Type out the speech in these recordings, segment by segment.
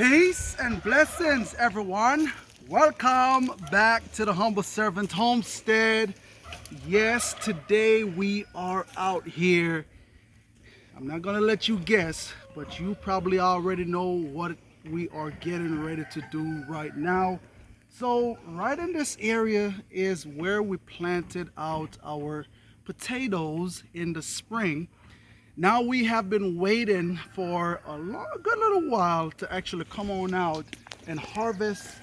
Peace and blessings, everyone. Welcome back to the Humble Servant Homestead. Yes, today we are out here. I'm not gonna let you guess, but you probably already know what we are getting ready to do right now. So right in this area is where we planted out our potatoes in the spring. Now we have been waiting for a good little while to actually come on out and harvest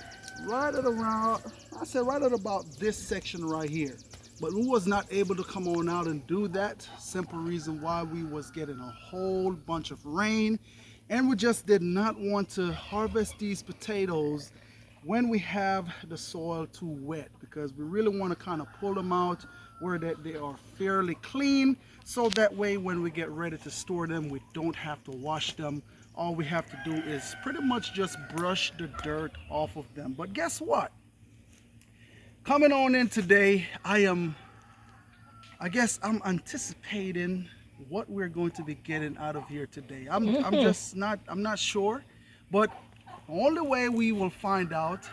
right at around, I said right at about this section right here. But we was not able to come on out and do that. Simple reason why we was getting a whole bunch of rain, and we just did not want to harvest these potatoes when we have the soil too wet, because we really want to kind of pull them out where that they are fairly clean, so that way when we get ready to store them, we don't have to wash them. All we have to do is pretty much just brush the dirt off of them. But guess what? Coming on in today, I guess I'm anticipating what we're going to be getting out of here today. I'm not sure, but the only way we will find out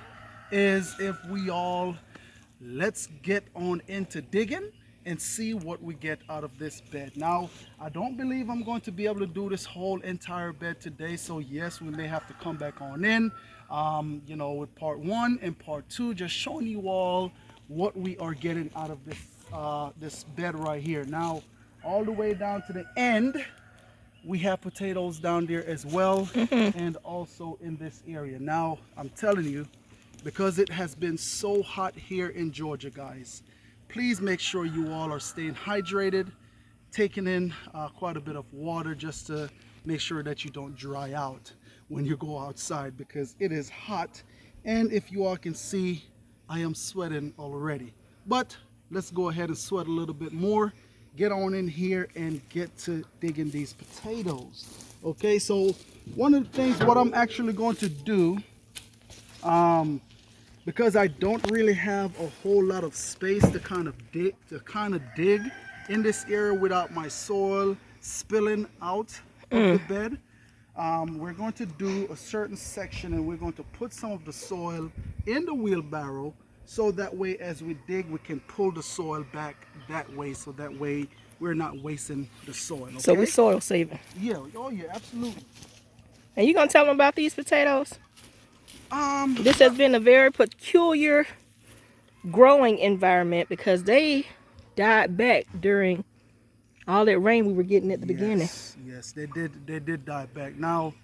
is if we all let's get on into digging and see what we get out of this bed. Now, I don't believe I'm going to be able to do this whole entire bed today, so yes, we may have to come back on in, you know, with part one and part two, just showing you all what we are getting out of this this bed right here. Now, all the way down to the end, we have potatoes down there as well, and also in this area. Now, I'm telling you, because it has been so hot here in Georgia, guys, please make sure you all are staying hydrated, taking in quite a bit of water just to make sure that you don't dry out when you go outside, because it is hot. And if you all can see, I am sweating already. But let's go ahead and sweat a little bit more, get on in here and get to digging these potatoes. Okay, so one of the things what I'm actually going to do, because I don't really have a whole lot of space to kind of dig in this area without my soil spilling out of the bed, we're going to do a certain section, and we're going to put some of the soil in the wheelbarrow, so that way as we dig, we can pull the soil back that way, so that way we're not wasting the soil. Okay? So we're soil saving. Yeah, oh yeah, absolutely. And you gonna tell them about these potatoes? This has been a very peculiar growing environment, because they died back during all that rain we were getting at the beginning. Yes, they did die back. Now,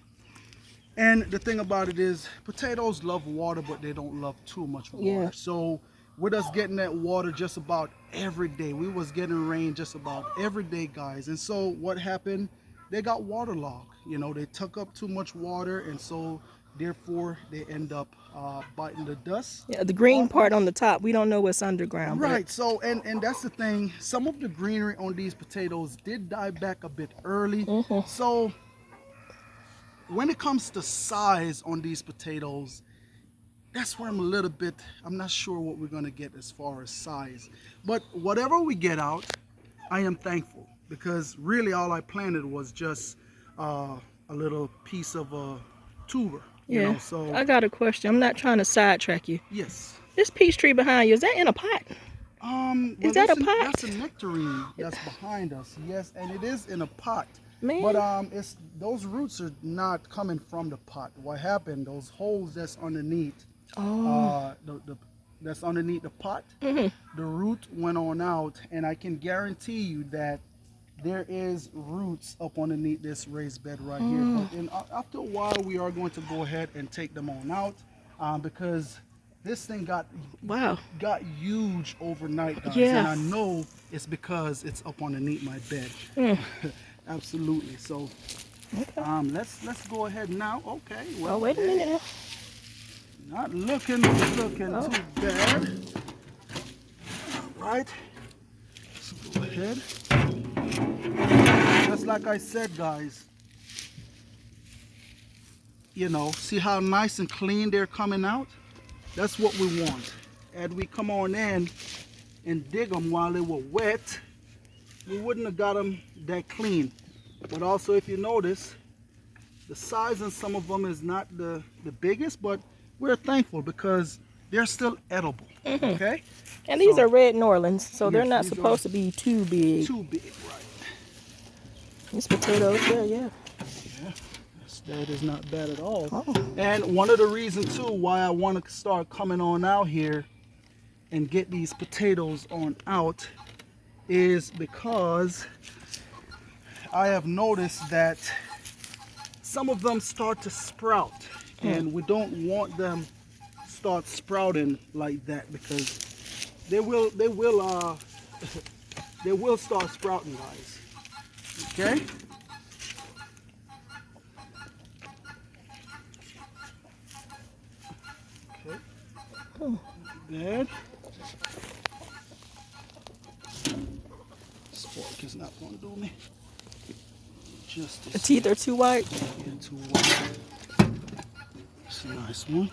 and the thing about it is, potatoes love water, but they don't love too much water. Yeah. So with us getting that water just about every day, we was getting rain just about every day, guys. And so what happened, they got waterlogged. You know, they took up too much water, and so therefore they end up biting the dust. Yeah, the green part on the top, we don't know what's underground. Right. So and that's the thing, some of the greenery on these potatoes did die back a bit early. So when it comes to size on these potatoes, that's where I'm not sure what we're going to get as far as size. But whatever we get out, I am thankful, because really all I planted was just a little piece of a tuber. Yeah. You know, so I got a question. I'm not trying to sidetrack you. yes. This peach tree behind you, is that in a pot? Is that a pot? That's a nectarine that's behind us. Yes, and it is in a pot. Man. But it's those roots are not coming from the pot. What happened? Those holes that's underneath, that's underneath the pot. The root went on out, and I can guarantee you that there is roots up underneath this raised bed right here. But after a while, we are going to go ahead and take them on out, because this thing got huge overnight, guys. Yeah. And I know it's because it's up underneath my bed. Absolutely. So let's go ahead now. Okay, well, Oh, wait a minute. not looking too bad. All right, let's go ahead. Just like I said, guys, you know, see how nice and clean they're coming out? That's what we want. Had we come on in and dig them while they were wet, we wouldn't have got them that clean. But also, if you notice, The size in some of them is not the biggest, but we're thankful because they're still edible. Okay. And these are red Norlands, so they're yes, not these supposed to be too big. Too big, right? These potatoes, yeah. That is not bad at all. Oh. And one of the reasons too why I want to start coming on out here and get these potatoes on out is because I have noticed that some of them start to sprout, and we don't want them start sprouting like that because they will they will start sprouting, guys. Okay. Good. This fork is not going to do me. Just the teeth are too white. Yeah, too white. It's a nice one.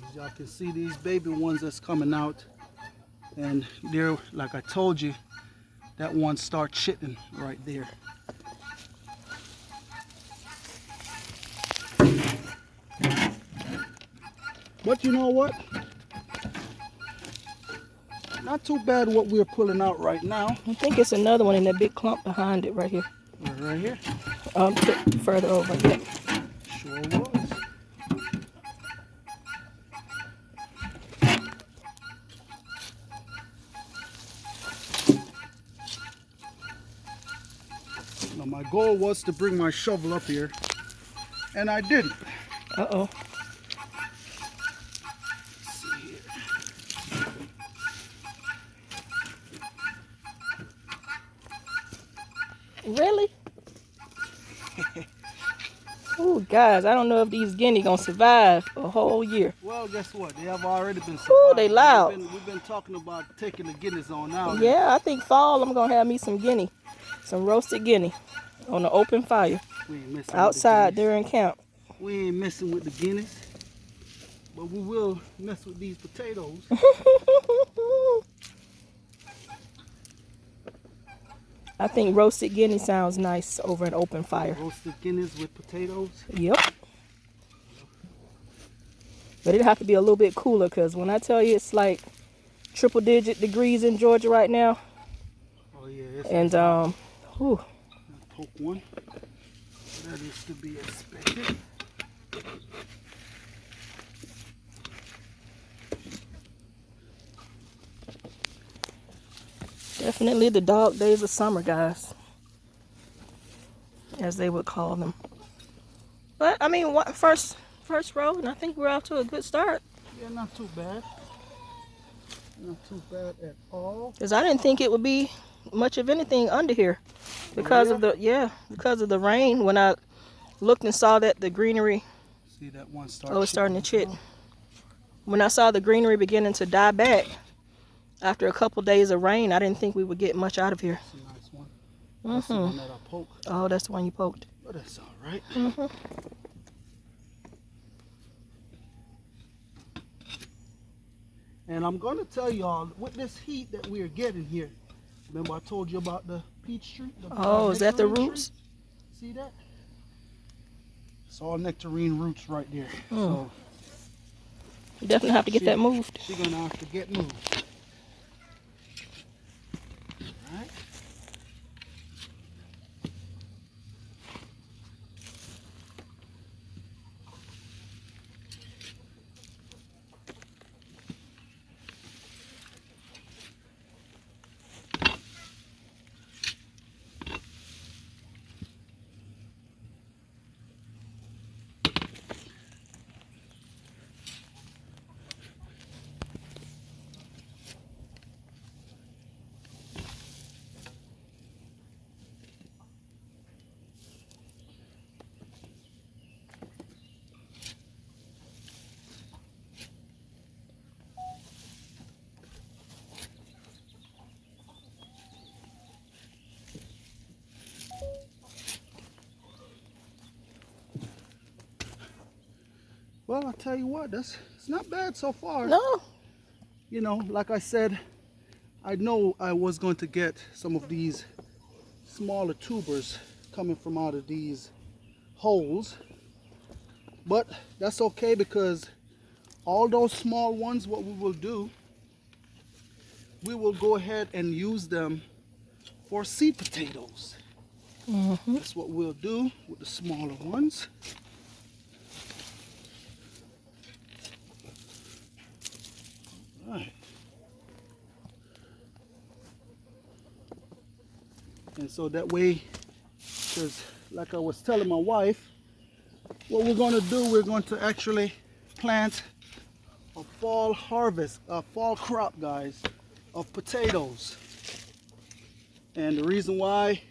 As y'all can see, these baby ones that's coming out, and they're, like I told you, that one starts shitting right there. But you know what? Not too bad what we're pulling out right now. I think it's another one in that big clump behind it right here. Right here. Further over. Yeah. Sure was. Now my goal was to bring my shovel up here, and I didn't. Uh-oh. Let's see here. Really? Oh, guys, I don't know if these guinea gonna survive a whole year. Well, guess what? They have already been survived. Ooh, they loud. We've been talking about taking the guineas on now. Yeah, I think fall I'm gonna have me some guinea, some roasted guinea on the open fire We ain't messing outside with the during camp. guineas. We ain't messing with the guineas, but we will mess with these potatoes. I think roasted guinea sounds nice over an open fire. Roasted guineas with potatoes. Yep. But it'll have to be a little bit cooler, because when I tell you it's like triple-digit degrees in Georgia right now. Oh yeah. And whew. Poke one. That is to be expected. Definitely the dog days of summer, guys, as they would call them. But I mean, first row, and I think we're off to a good start. Yeah, not too bad. Not too bad at all. Because I didn't think it would be much of anything under here because of the rain. When I looked and saw that the greenery, see that one start. it's starting to chip. When I saw the greenery beginning to die back after a couple days of rain, I didn't think we would get much out of here. That's a nice one. That's the one that I poked. Oh, that's the one you poked. But that's all right. And I'm going to tell y'all, with this heat that we are getting here, remember I told you about the peach tree? Is that the roots? Tree? See that? It's all nectarine roots right there. So you definitely have to get that moved. She's going to have to get moved. All right. Well, I'll tell you what, it's not bad so far. No. You know, like I said, I know I was going to get some of these smaller tubers coming from out of these holes, but that's okay, because all those small ones, what we will do, we will go ahead and use them for seed potatoes. That's what we'll do with the smaller ones. All right. And so that way, because like I was telling my wife, what we're going to do, we're going to actually plant a fall harvest, a fall crop, guys, of potatoes. And the reason why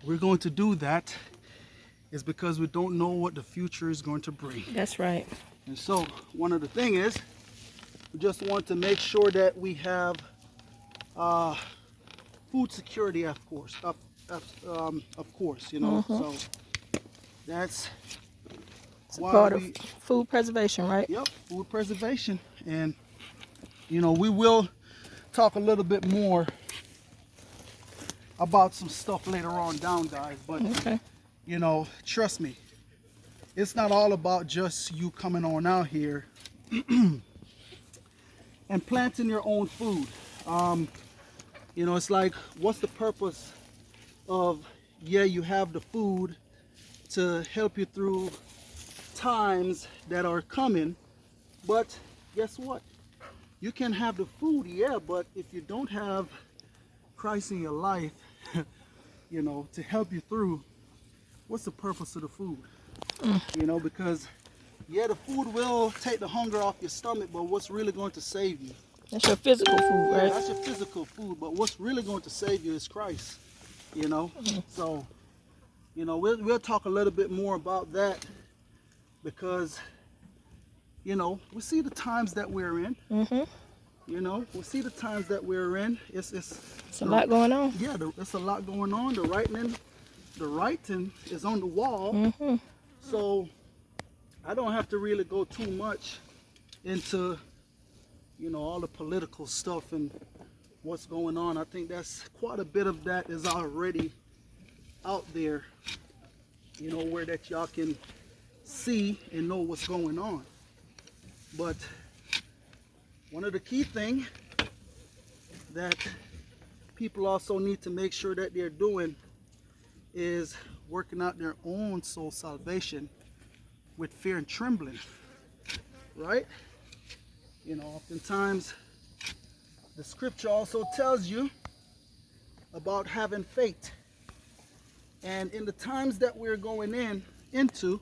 we're going to do that is because we don't know what the future is going to bring. That's right. And so one of the things is, we just want to make sure that we have food security, of course, you know. So that's it's a part of food preservation, right? Yep, food preservation. And you know, we will talk a little bit more about some stuff later on down, guys, but you know, trust me, it's not all about just you coming on out here and planting your own food. You know, it's like, what's the purpose of, yeah, you have the food to help you through times that are coming, but guess what? You can have the food, yeah, but if you don't have Christ in your life, you know, to help you through, what's the purpose of the food? You know, because yeah, the food will take the hunger off your stomach, but what's really going to save you? That's your physical food, right? Yeah, that's your physical food, but what's really going to save you is Christ, you know? So, you know, we'll talk a little bit more about that, because, you know, we see the times that we're in. You know, we see the times that we're in. It's a lot going on. Yeah, it's a lot going on. The writing is on the wall. So I don't have to really go too much into, you know, all the political stuff and what's going on. I think that's quite a bit of that is already out there, you know, where that y'all can see and know what's going on. But one of the key things that people also need to make sure that they're doing is working out their own soul salvation with fear and trembling, right? You know, oftentimes the scripture also tells you about having faith. And in the times that we're going into,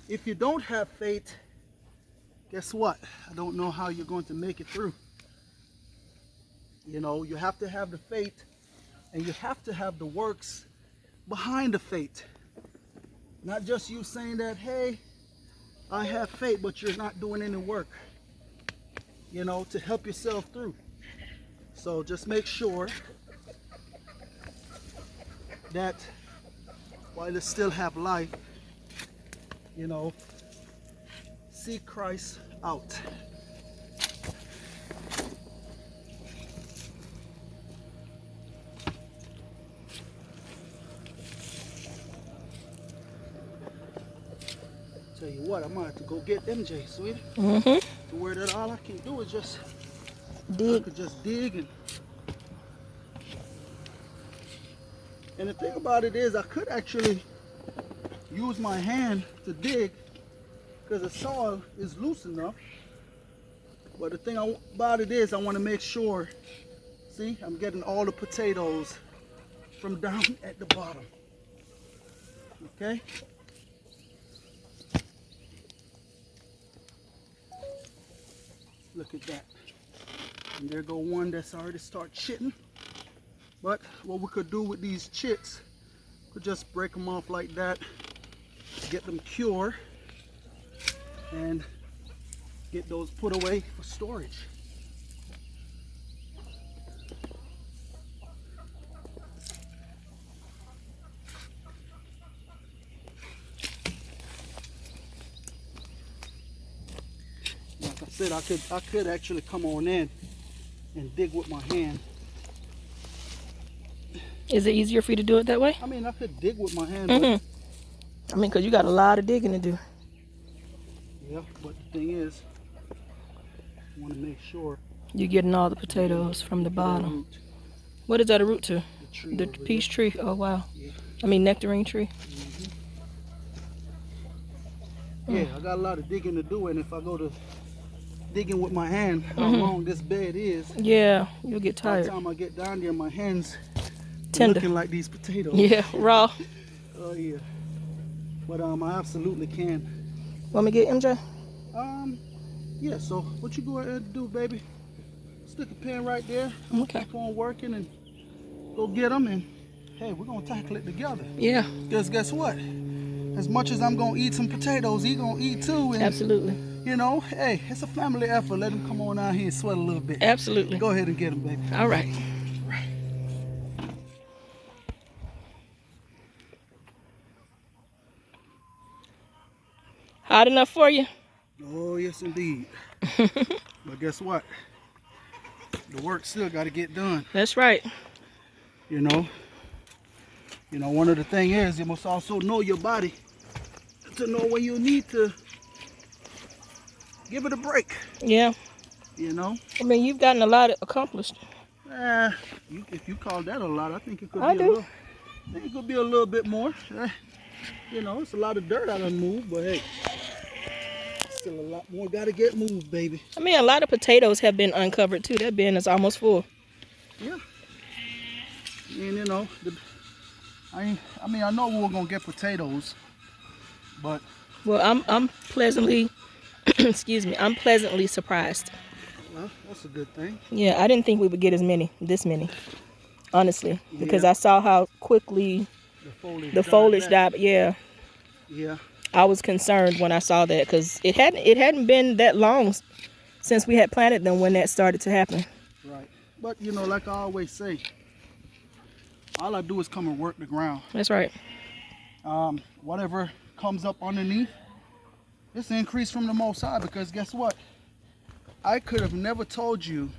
if you don't have faith, guess what? I don't know how you're going to make it through. You know, you have to have the faith, and you have to have the works behind the faith. Not just you saying that, hey, I have faith, but you're not doing any work, you know, to help yourself through. So just make sure that while you still have life, you know, seek Christ out. Tell you what, I might have to go get MJ, sweetie. To where that all I can do is just dig. I could just dig and the thing about it is I could actually use my hand to dig, because the soil is loose enough. But the thing about it is I want to make sure, see, I'm getting all the potatoes from down at the bottom. Okay? Look at that. And there go one that's already started chitting. But what we could do with these chits, could just break them off like that, get them cured, and get those put away for storage. said, I could actually come on in and dig with my hand. Is it easier for you to do it that way? I mean, I could dig with my hand. I mean, because you got a lot of digging to do. Yeah, but the thing is, I want to make sure you're getting all the potatoes from the bottom. Root. What is that a root to? The peach tree. Oh, wow. Yeah. I mean, nectarine tree. Yeah, I got a lot of digging to do, and if I go to digging with my hand, how long this bed is. Yeah, you'll get tired. By the time I get down there, my hands tender, looking like these potatoes. Yeah, raw. Oh yeah. But I absolutely can. Want me to get MJ? Yeah. So what you go ahead and do, baby? Stick a pin right there. Okay. Keep on working and go get them, and hey, we're gonna tackle it together. Yeah. Because guess what? As much as I'm gonna eat some potatoes, he gonna eat too. And, absolutely. You know, hey, it's a family effort. Let him come on out here and sweat a little bit. Absolutely. Go ahead and get him, baby. All right. Hot enough for you? Oh, yes, indeed. But guess what? The work still got to get done. That's right. You know, one of the things is you must also know your body to know when you need to give it a break. Yeah. You know? I mean, you've gotten a lot accomplished. If you call that a lot, I think it could I be do. a little. I think it could be a little bit more. You know, it's a lot of dirt I done moved, but hey, still a lot more got to get moved, baby. I mean, a lot of potatoes have been uncovered too. That bin is almost full. Yeah. And you know, I mean, I know we were gonna get potatoes, but well, I'm pleasantly, excuse me, I'm pleasantly surprised. Well, that's a good thing. Yeah, I didn't think we would get this many, honestly, because Yeah. I saw how quickly the foliage died. Yeah. Yeah. I was concerned when I saw that because it hadn't been that long since we had planted them when that started to happen. Right. But you know, like I always say, all I do is come and work the ground. That's right. Whatever comes up underneath, it's an increase from the Most High, because guess what? I could have never told you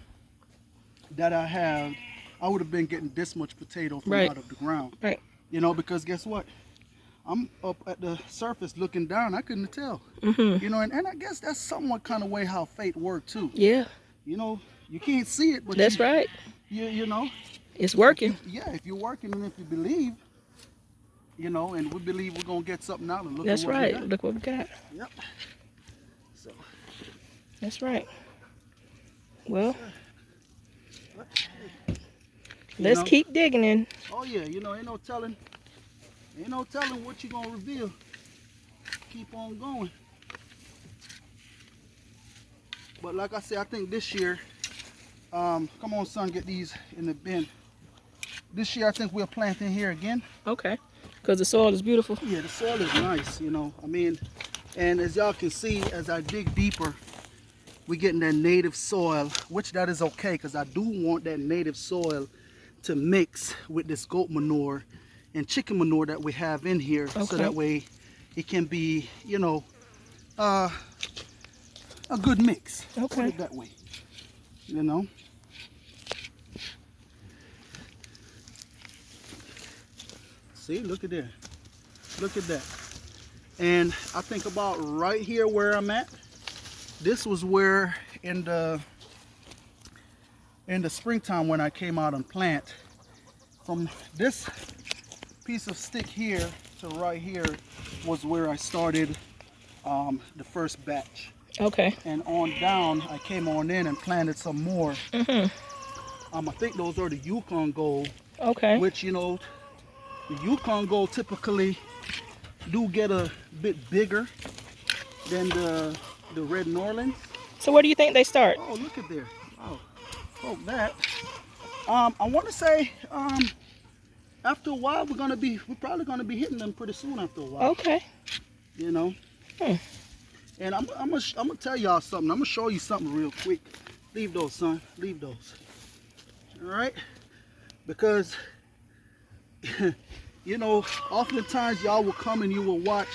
that I would have been getting this much potato from out of the ground. Right. You know, because guess what? I'm up at the surface looking down. I couldn't tell. You know, and I guess that's somewhat kind of way how fate worked too. Yeah. You know, you can't see it, but that's right. You know, it's working. If you're working and if you believe, you know, and we believe we're gonna get something out and look. That's at what right. we got. Look what we got. Yep. So. That's right. Well, let's keep digging in. Oh yeah, you know, ain't no telling what you're gonna reveal. Keep on going. But like I said, I think this year, come on son, get these in the bin. This year I think we're planting here again. Okay. Because the soil is beautiful. Yeah, the soil is nice, you know. I mean, and as y'all can see, as I dig deeper, we're getting that native soil, which that is okay, because I do want that native soil to mix with this goat manure and chicken manure that we have in here, so that way it can be, you know, a good mix. Okay. Put it that way, you know. See, look at there. Look at that. And I think about right here where I'm at, this was where in the springtime when I came out and plant, from this piece of stick here to right here was where I started the first batch. Okay. And on down, I came on in and planted some more. I think those are the Yukon Gold. Okay. Which, you know, the Yukon Gold typically do get a bit bigger than the Red Norlands. So where do you think they start? Oh, look at there. Oh, poke that. I want to say after a while we're probably gonna be hitting them pretty soon after a while. Okay. You know. And I'm gonna tell y'all something. I'm gonna show you something real quick. Leave those, son. Leave those. All right. Because you know, oftentimes y'all will come and you will watch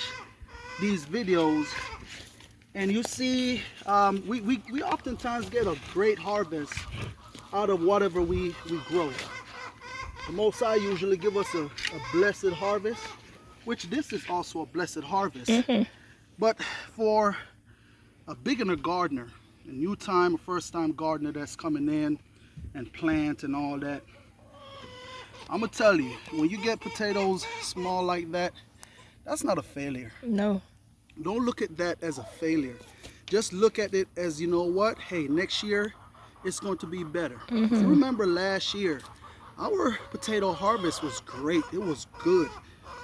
these videos, And you see, we oftentimes get a great harvest out of whatever we grow. The Most High usually give us a blessed harvest, which this is also a blessed harvest. But for a beginner gardener, a new time, a first time gardener that's coming in and plant and all that, I'm gonna tell you, when you get potatoes small like that, that's not a failure. No. Don't look at that as a failure. Just look at it as, you know what, hey, next year it's going to be better. If you remember last year, our potato harvest was great. It was good.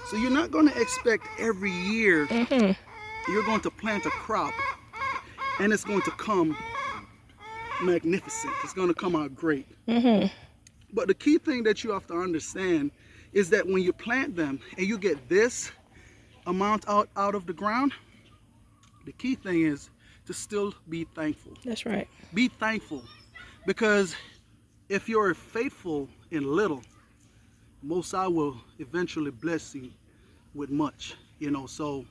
So you're not going to expect every year you're going to plant a crop and it's going to come magnificent. It's going to come out great. But the key thing that you have to understand is that when you plant them and you get this amount out of the ground, the key thing is to still be thankful. That's right. Be thankful, because if you're faithful in little, Most High will eventually bless you with much, you know. So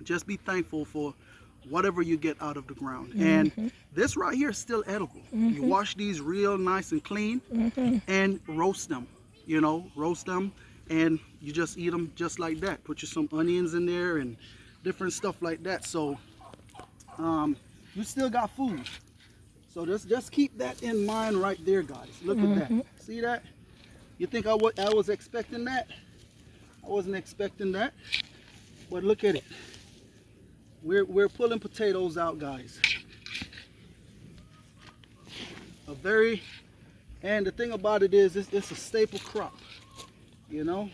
just be thankful for whatever you get out of the ground. And this right here is still edible. You wash these real nice and clean and roast them, you know, roast them, and you just eat them just like that. Put you some onions in there and different stuff like that. So you still got food. So just keep that in mind right there, guys. Look at that. See that? You think I was expecting that? I wasn't expecting that. But look at it. We're pulling potatoes out, guys. And the thing about it is, it's a staple crop, you know.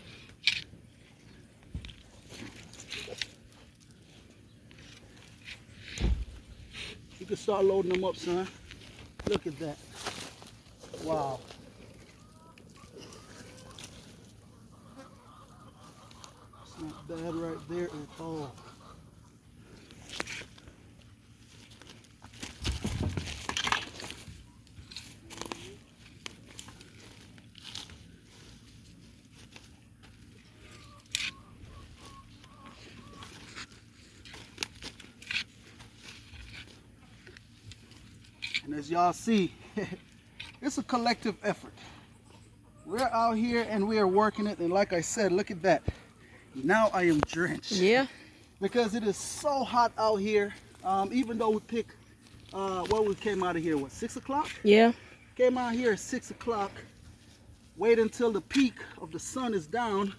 You can start loading them up, son. Look at that. Wow. It's not bad right there at all. And as y'all see, it's a collective effort. We're out here and we are working it, and like I said, look at that. Now I am drenched. Yeah. Because it is so hot out here. Even though we pick, we came out of here, what, 6 o'clock? Yeah. Came out here at 6 o'clock. Wait until the peak of the sun is down.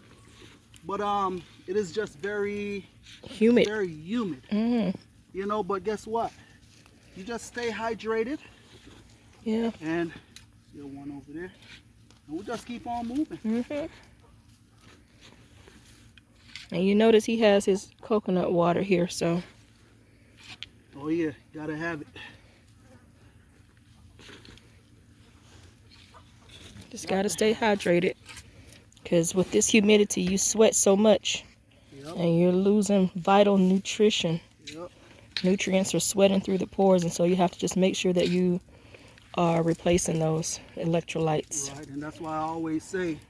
But it is just very humid. Very humid. You know, but guess what? You just stay hydrated. Yeah. And still one over there. And we'll just keep on moving. And you notice he has his coconut water here, so. Oh yeah, gotta have it. Just gotta stay hydrated. Because with this humidity, you sweat so much. And you're losing vital nutrition. Nutrients are sweating through the pores, and so you have to just make sure that you are replacing those electrolytes. Right, and that's why I always say,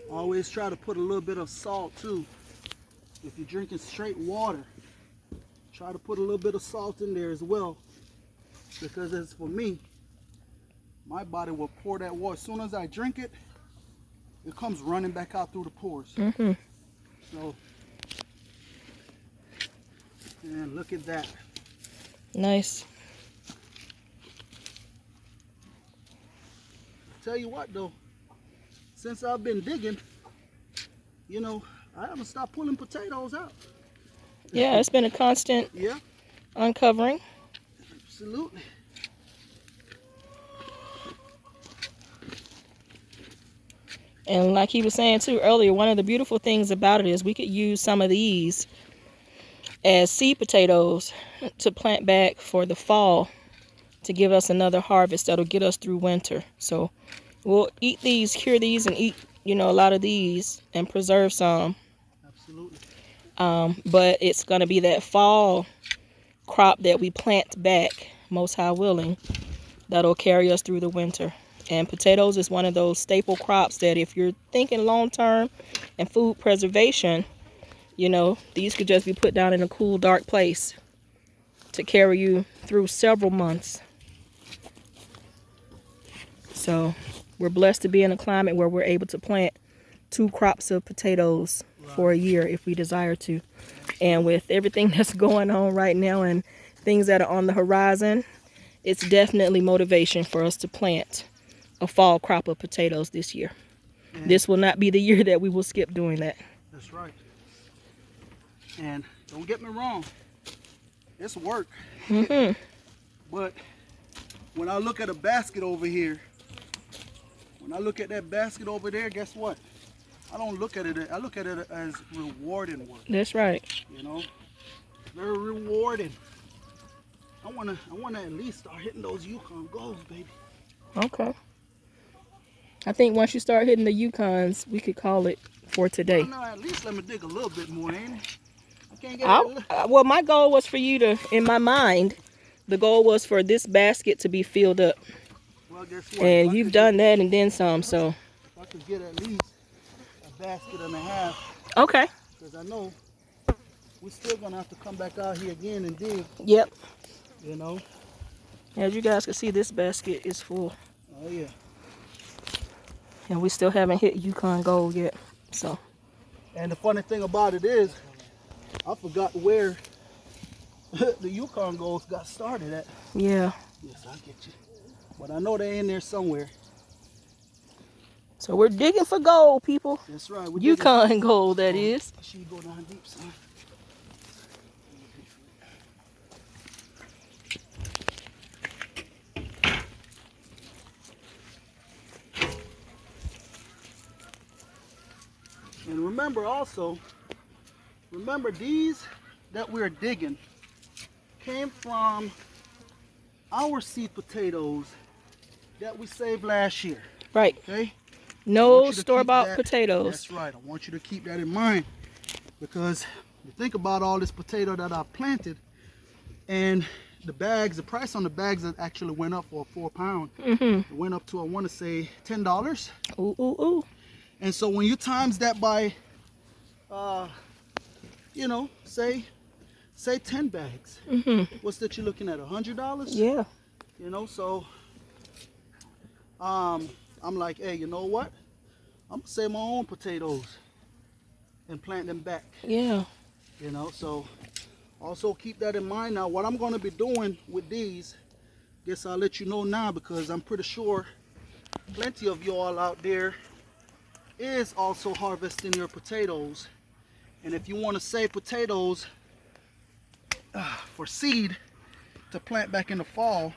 always try to put a little bit of salt too. If you're drinking straight water, try to put a little bit of salt in there as well. Because as for me, my body will pour that water. As soon as I drink it, it comes running back out through the pores. So, and look at that. Nice. Tell you what though, since I've been digging, you know, I haven't stopped pulling potatoes out. Yeah, it's been a constant uncovering. Absolutely. And like he was saying too earlier, one of the beautiful things about it is we could use some of these as seed potatoes to plant back for the fall to give us another harvest that'll get us through winter. So we'll eat these, cure these, and eat, you know, a lot of these and preserve some. Absolutely. But it's going to be that fall crop that we plant back, Most High willing, that'll carry us through the winter. And potatoes is one of those staple crops that if you're thinking long term and food preservation, you know, these could just be put down in a cool, dark place to carry you through several months. So we're blessed to be in a climate where we're able to plant 2 crops of potatoes for a year if we desire to. And with everything that's going on right now and things that are on the horizon, it's definitely motivation for us to plant a fall crop of potatoes this year. And this will not be the year that we will skip doing that. That's right. And don't get me wrong, it's work. But when I look at a basket over here, when I look at that basket over there, guess what? I don't look at it, I look at it as rewarding work. That's right. You know, very rewarding. I wanna at least start hitting those Yukon goals, baby. Okay. I think once you start hitting the Yukons, we could call it for today. Well, no, at least let me dig a little bit more, ain't it? I can't get well, my goal was for you to, in my mind, the goal was for this basket to be filled up. Well, guess what? And you've done that and then some, so. If I could get at least a basket and a half. Okay. Because I know we're still going to have to come back out here again and dig. Yep. You know? As you guys can see, this basket is full. Oh, yeah. And we still haven't hit Yukon gold yet, so. And the funny thing about it is, I forgot where the Yukon goals got started at. Yeah. Yes, I get you. But I know they're in there somewhere. So we're digging for gold, people. That's right. Yukon gold, that is. She go down deep, son. And remember also, these that we're digging came from our seed potatoes that we saved last year. Right. Okay? No store-bought potatoes. That's right. I want you to keep that in mind, because you think about all this potato that I've planted, and the bags, the price on the bags that actually went up for a 4-pound. It went up to, I want to say, $10. Ooh, ooh, ooh. And so when you times that by, you know, say 10 bags, what's that you're looking at, $100? Yeah. You know, so I'm like, hey, you know what? I'm gonna save my own potatoes and plant them back. Yeah. You know, so also keep that in mind. Now, what I'm gonna be doing with these, guess I'll let you know now, because I'm pretty sure plenty of you all out there is also harvesting your potatoes. And if you want to save potatoes for seed to plant back in the fall,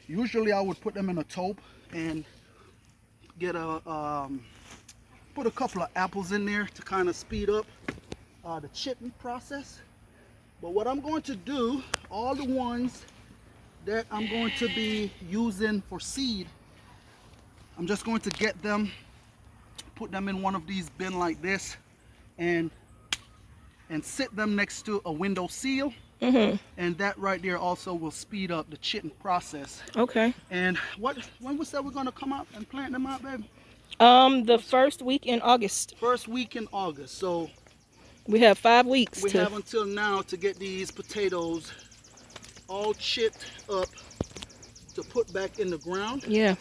usually I would put them in a tote and get put a couple of apples in there to kind of speed up the chipping process. But what I'm going to do, all the ones that I'm going to be using for seed, I'm just going to get them, put them in one of these bins like this, and sit them next to a window sill. And that right there also will speed up the chipping process. Okay. And when we said we're going to come out and plant them out, baby? The first week in August. First week in August. So we have 5 weeks. We have until now to get these potatoes all chipped up to put back in the ground. Yeah.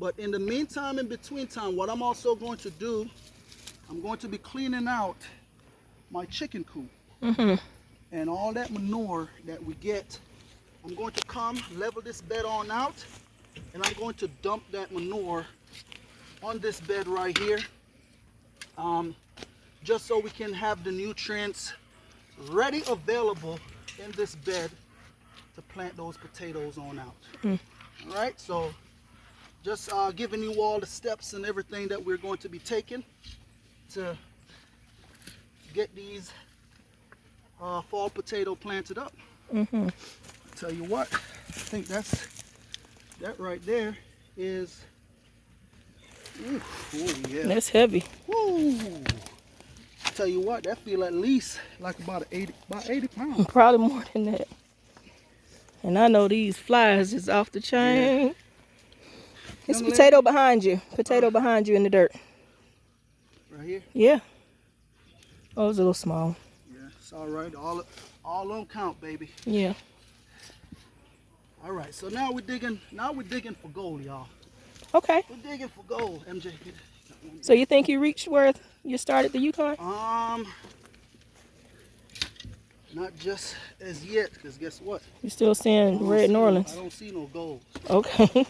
But in the meantime, in between time, what I'm also going to do, I'm going to be cleaning out my chicken coop. And all that manure that we get, I'm going to come level this bed on out, and I'm going to dump that manure on this bed right here, just so we can have the nutrients ready, available in this bed to plant those potatoes on out. All right, so just giving you all the steps and everything that we're going to be taking to get these fall potato planted up. Tell you what, I think that right there is, ooh, oh yeah, that's heavy. Woo. Tell you what, that feel at least like about 80 pounds. Probably more than that. And I know these flies is off the chain. Yeah. It's a potato behind you. Potato behind you in the dirt. Right here? Yeah. Oh, it was a little small. Yeah, it's all right. All on count, baby. Yeah. All right, so now we're digging. Now we're digging for gold, y'all. Okay. We're digging for gold, MJ. So you think you reached where you started the Yukon? Not just as yet, because guess what? You still seeing red New Orleans? I don't see no gold. Okay.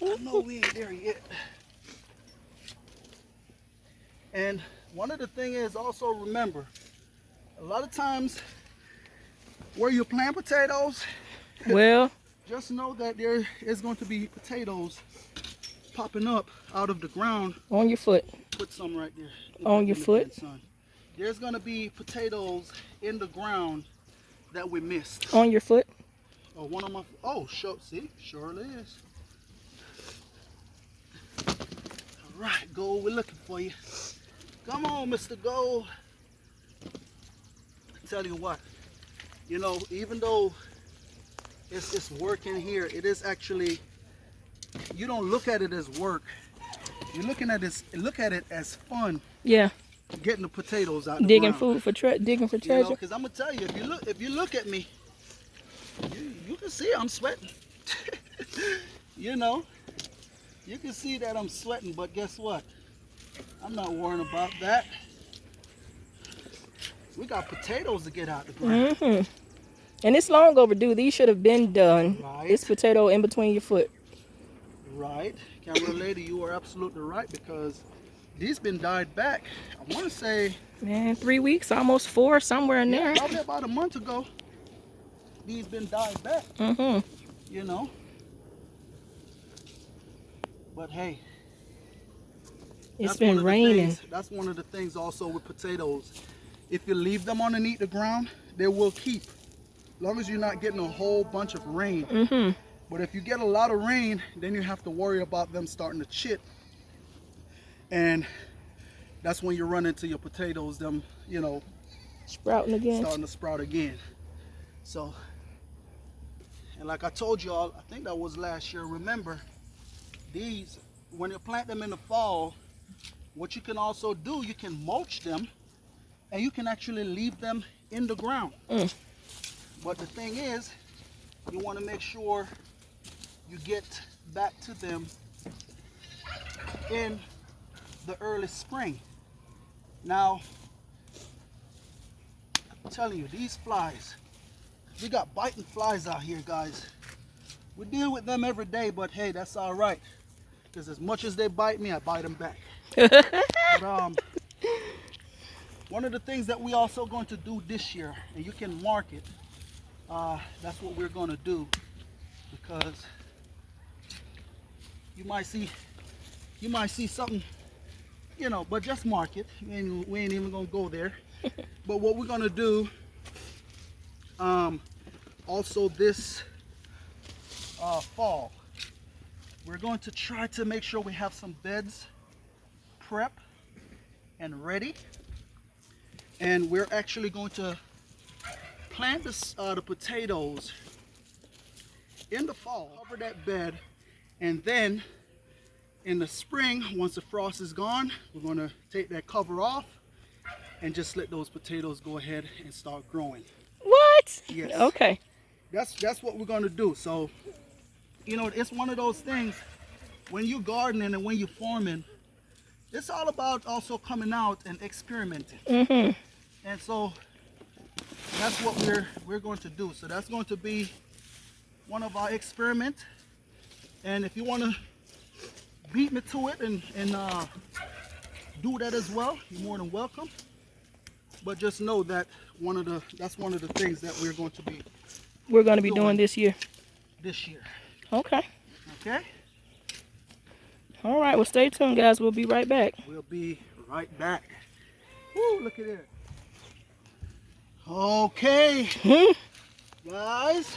I know we ain't there yet. And one of the things is also remember, a lot of times where you plant potatoes, Well, just know that there is going to be potatoes popping up out of the ground. on your foot. Put some right there. On your foot. Son. There's going to be potatoes in the ground that we missed. On your foot. Oh, one of my, oh, see, surely is. All right, Gold, we're looking for you. Come on, Mr. Gold. I tell you what, you know, even though it's work in here, it is actually, you don't look at it as work. You're looking at this, look at it as fun. Yeah. Getting the potatoes out. Digging food for digging for treasure. Because I'm gonna tell you, if you look at me, you can see I'm sweating. You know, you can see that I'm sweating, but guess what? I'm not worrying about that. We got potatoes to get out the ground. Mm-hmm. And it's long overdue. These should have been done. Right. This potato in between your foot. Right. Camera lady, you are absolutely right, because these been died back. I want to say, man, 3 weeks, almost 4, somewhere in there. Probably about a month ago. These been died back. Mm-hmm. You know. But hey, it's been raining. That's one of the things also with potatoes. If you leave them underneath the ground, they will keep. As long as you're not getting a whole bunch of rain. Mm-hmm. But if you get a lot of rain, then you have to worry about them starting to chip. And that's when you run into your potatoes, them, you know, sprouting again. Starting to sprout again. So, and like I told y'all, I think that was last year, remember, these, when you plant them in the fall, what you can also do, you can mulch them and you can actually leave them in the ground. But the thing is, you want to make sure you get back to them in the early spring. Now, I'm telling you, these flies, we got biting flies out here, guys. We deal with them every day, but hey, that's all right. Because as much as they bite me, I bite them back. But, one of the things that we also going to do this year, and you can mark it, that's what we're going to do, because you might see something, you know, but just mark it. We ain't even gonna go there. But what we're gonna do, also this fall, we're going to try to make sure we have some beds prep and ready, and we're actually going to plant the potatoes in the fall, cover that bed, and then in the spring, once the frost is gone, we're going to take that cover off and just let those potatoes go ahead and start growing. What? Yes. Okay. That's what we're going to do. So, you know, it's one of those things, when you're gardening and when you're farming, it's all about also coming out and experimenting. Mm-hmm. And so that's what we're going to do. So that's going to be one of our experiments. And if you want to beat me to it and do that as well, you're more than welcome. But just know that that's one of the things that we're going to be doing this year. This year. Okay. Okay. All right. Well, stay tuned, guys. We'll be right back. We'll be right back. Woo! Look at it. Okay, guys,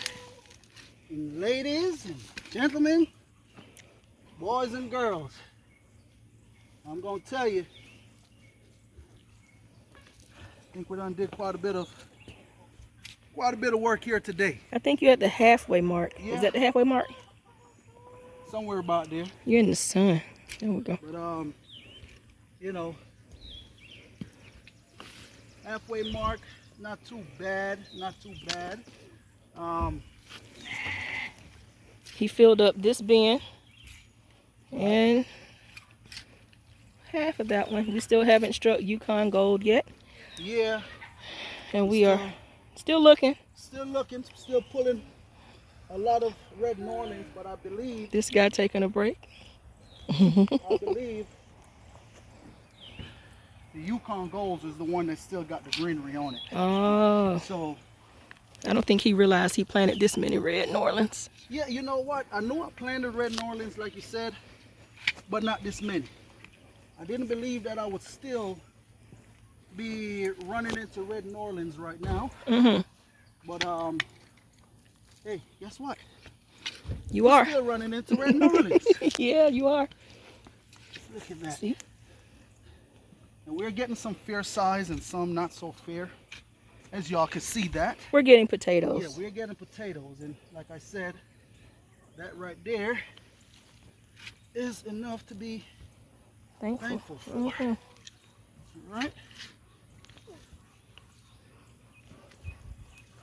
and ladies, and gentlemen, boys and girls, I'm gonna tell you, I think we done did quite a bit of work here today. I think you're at the halfway mark. Yeah. Is that the halfway mark? Somewhere about there. You're in the sun. There we go. But you know, halfway mark. not too bad, not too bad. He filled up this bin and half of that one. We still haven't struck Yukon Gold yet. Yeah. And we are still looking. Still looking, still pulling a lot of red Norlands, but I believe this guy taking a break. I believe the Yukon Golds is the one that still got the greenery on it. Oh. So I don't think he realized he planted this many red Norlands. yeah, you know what? I knew I planted red Norlands like you said, but not this many. I didn't believe that I would still be running into red Norlands right now. But hey, guess what? You are still running into red Norlands. Yeah, you are. Look at that. See? And we're getting some fair size and some not so fair, as y'all can see that. We're getting potatoes. Yeah, we're getting potatoes, and like I said, that right there is enough to be thankful for. Right?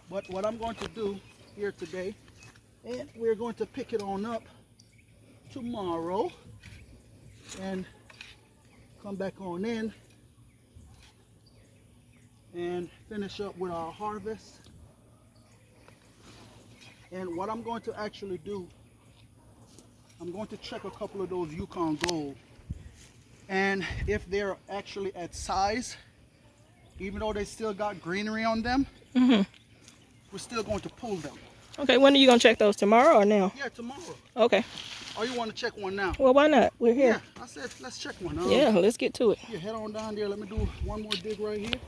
But what I'm going to do here today, and we're going to pick it on up tomorrow and come back on in and finish up with our harvest. And what I'm going to actually do, I'm going to check a couple of those Yukon Gold, and if they're actually at size, even though they still got greenery on them, we're still going to pull them. Okay, when are you gonna check those, tomorrow or now? Yeah, tomorrow. Okay. Or you want to check one now? Well, why not? We're here. Yeah, I said let's check one. Yeah, let's get to it. Yeah, head on down there. Let me do one more dig right here.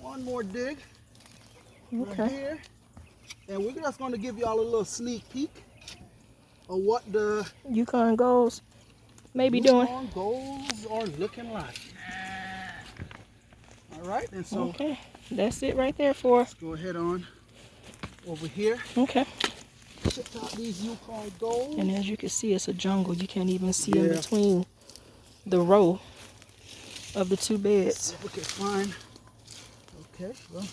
One more dig right here. And we're just going to give y'all a little sneak peek of what the Yukon Golds may be doing. Yukon Golds are looking like. All right, and so Okay, that's it right there for. let's go ahead on over here. Okay. Check out these Yukon Golds. And as you can see, it's a jungle. You can't even see in between the row of the two beds. Okay, fine. Okay, well.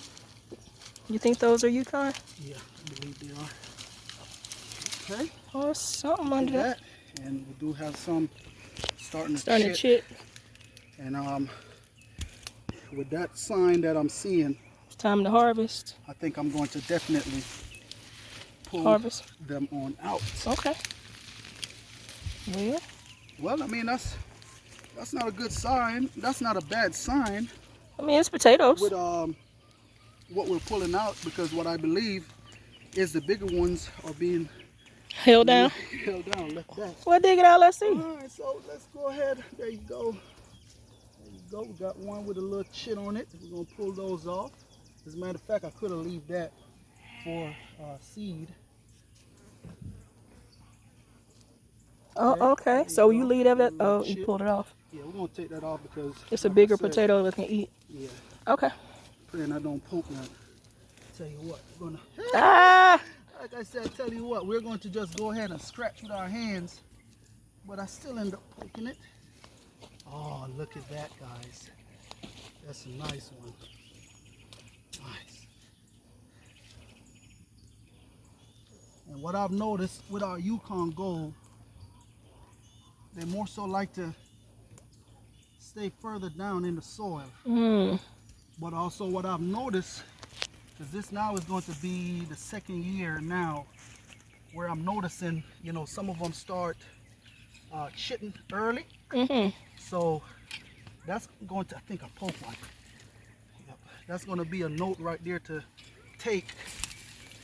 You think those are Yukon? Yeah, I believe they are. Okay. Oh, something under that. And we do have some starting to chip. And with that sign that I'm seeing, it's time to harvest. I think I'm going to definitely pull them on out. Okay. Well, I mean, that's not a good sign. That's not a bad sign. I mean, it's potatoes. With what we're pulling out, because what I believe is the bigger ones are being held down. Held down, left back. Well, dig it out. Let's see. All right, so let's go ahead. There you go. There you go. We got one with a little chit on it. We're gonna pull those off. As a matter of fact, I could have left that for seed. Oh, okay. So you leave that. Oh, you pulled it off. Yeah, we're gonna take that off because it's a bigger potato that can eat. Yeah. Okay. Praying I don't poke none. Tell you what, we're gonna. Like I said, tell you what, we're going to just go ahead and scratch with our hands, but I still end up poking it. Oh, look at that, guys. That's a nice one. Nice. And what I've noticed with our Yukon Gold, they more so like to stay further down in the soil. But also what I've noticed, because this now is going to be the second year now where I'm noticing, you know, some of them start chitting early. So that's going to, I think I poke one. Yep. That's going to be a note right there to take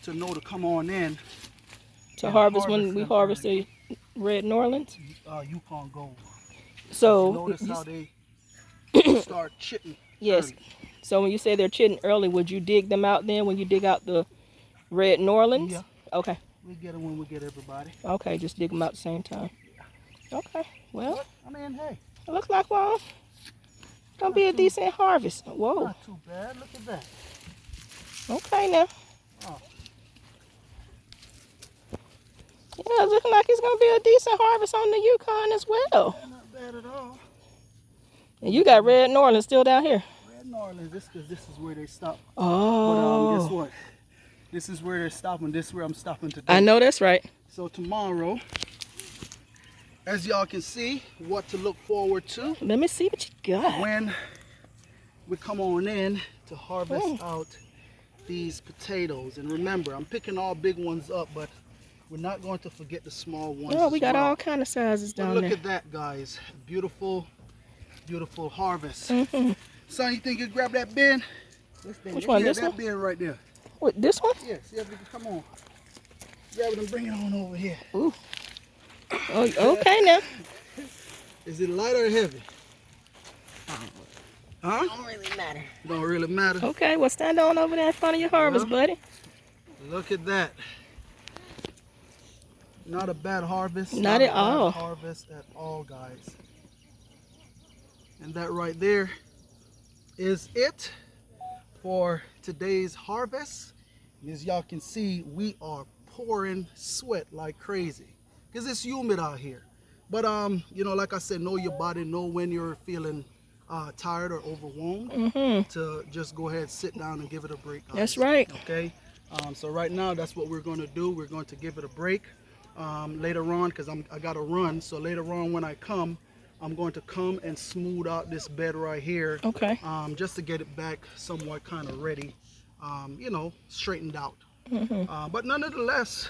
to know to come on in. To harvest when we harvest the red Norlands? Yukon Gold. So notice how they start chitting. Yes. Early. So when you say they're chitting early, would you dig them out then when you dig out the red Norlands? Yeah. Okay. We get them when we get everybody. Okay, just dig them out at the same time. Yeah. Okay. Well, I mean, hey. It looks like, well, it's going to be a decent harvest. Whoa. Not too bad. Look at that. Okay now. Oh. Yeah, it's looking like it's going to be a decent harvest on the Yukon as well. Not bad at all. And you got red Norlands still down here. Red New Orleans. This because this is where they stop. Oh. But guess what? This is where they're stopping. This is where I'm stopping today. I know that's right. So tomorrow, as y'all can see, what to look forward to. Let me see what you got. When we come on in to harvest out these potatoes. And remember, I'm picking all big ones up, but we're not going to forget the small ones. Oh, we got all kind of sizes down there. Look at that, guys. Beautiful, beautiful harvest. Son, you think you grab that bin? Which one? This that one? bin right there. What, this one? Yes, yeah, come on. Grab it and bring it on over here. Ooh. Oh, okay now. Is it light or heavy? Huh? Don't really matter. Don't really matter. Okay, well stand on over there in front of your harvest, buddy. Look at that. Not a bad harvest. Not at a bad all. Harvest at all, guys. And that right there is it for today's harvest. And as y'all can see, we are pouring sweat like crazy because it's humid out here. But you know, like I said, know your body, know when you're feeling tired or overwhelmed to just go ahead, sit down and give it a break, guys. That's right. Okay. So right now, that's what we're going to do. We're going to give it a break later on because I got to run. So later on when I come, I'm going to come and smooth out this bed right here. Okay. Just to get it back somewhat kind of ready, you know, straightened out. But nonetheless,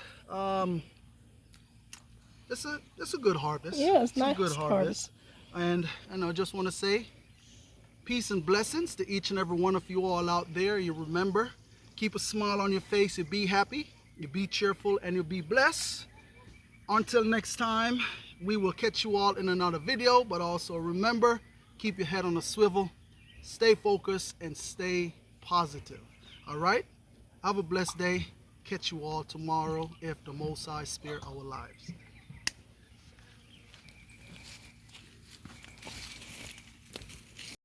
it's a good harvest. Yeah, it's nice. A good harvest. And I just want to say peace and blessings to each and every one of you all out there. You remember, keep a smile on your face. You be happy, you be cheerful, and you be blessed. Until next time, we will catch you all in another video. But also remember, keep your head on a swivel, stay focused, and stay positive. All right? Have a blessed day. Catch you all tomorrow if the Most High spare our lives.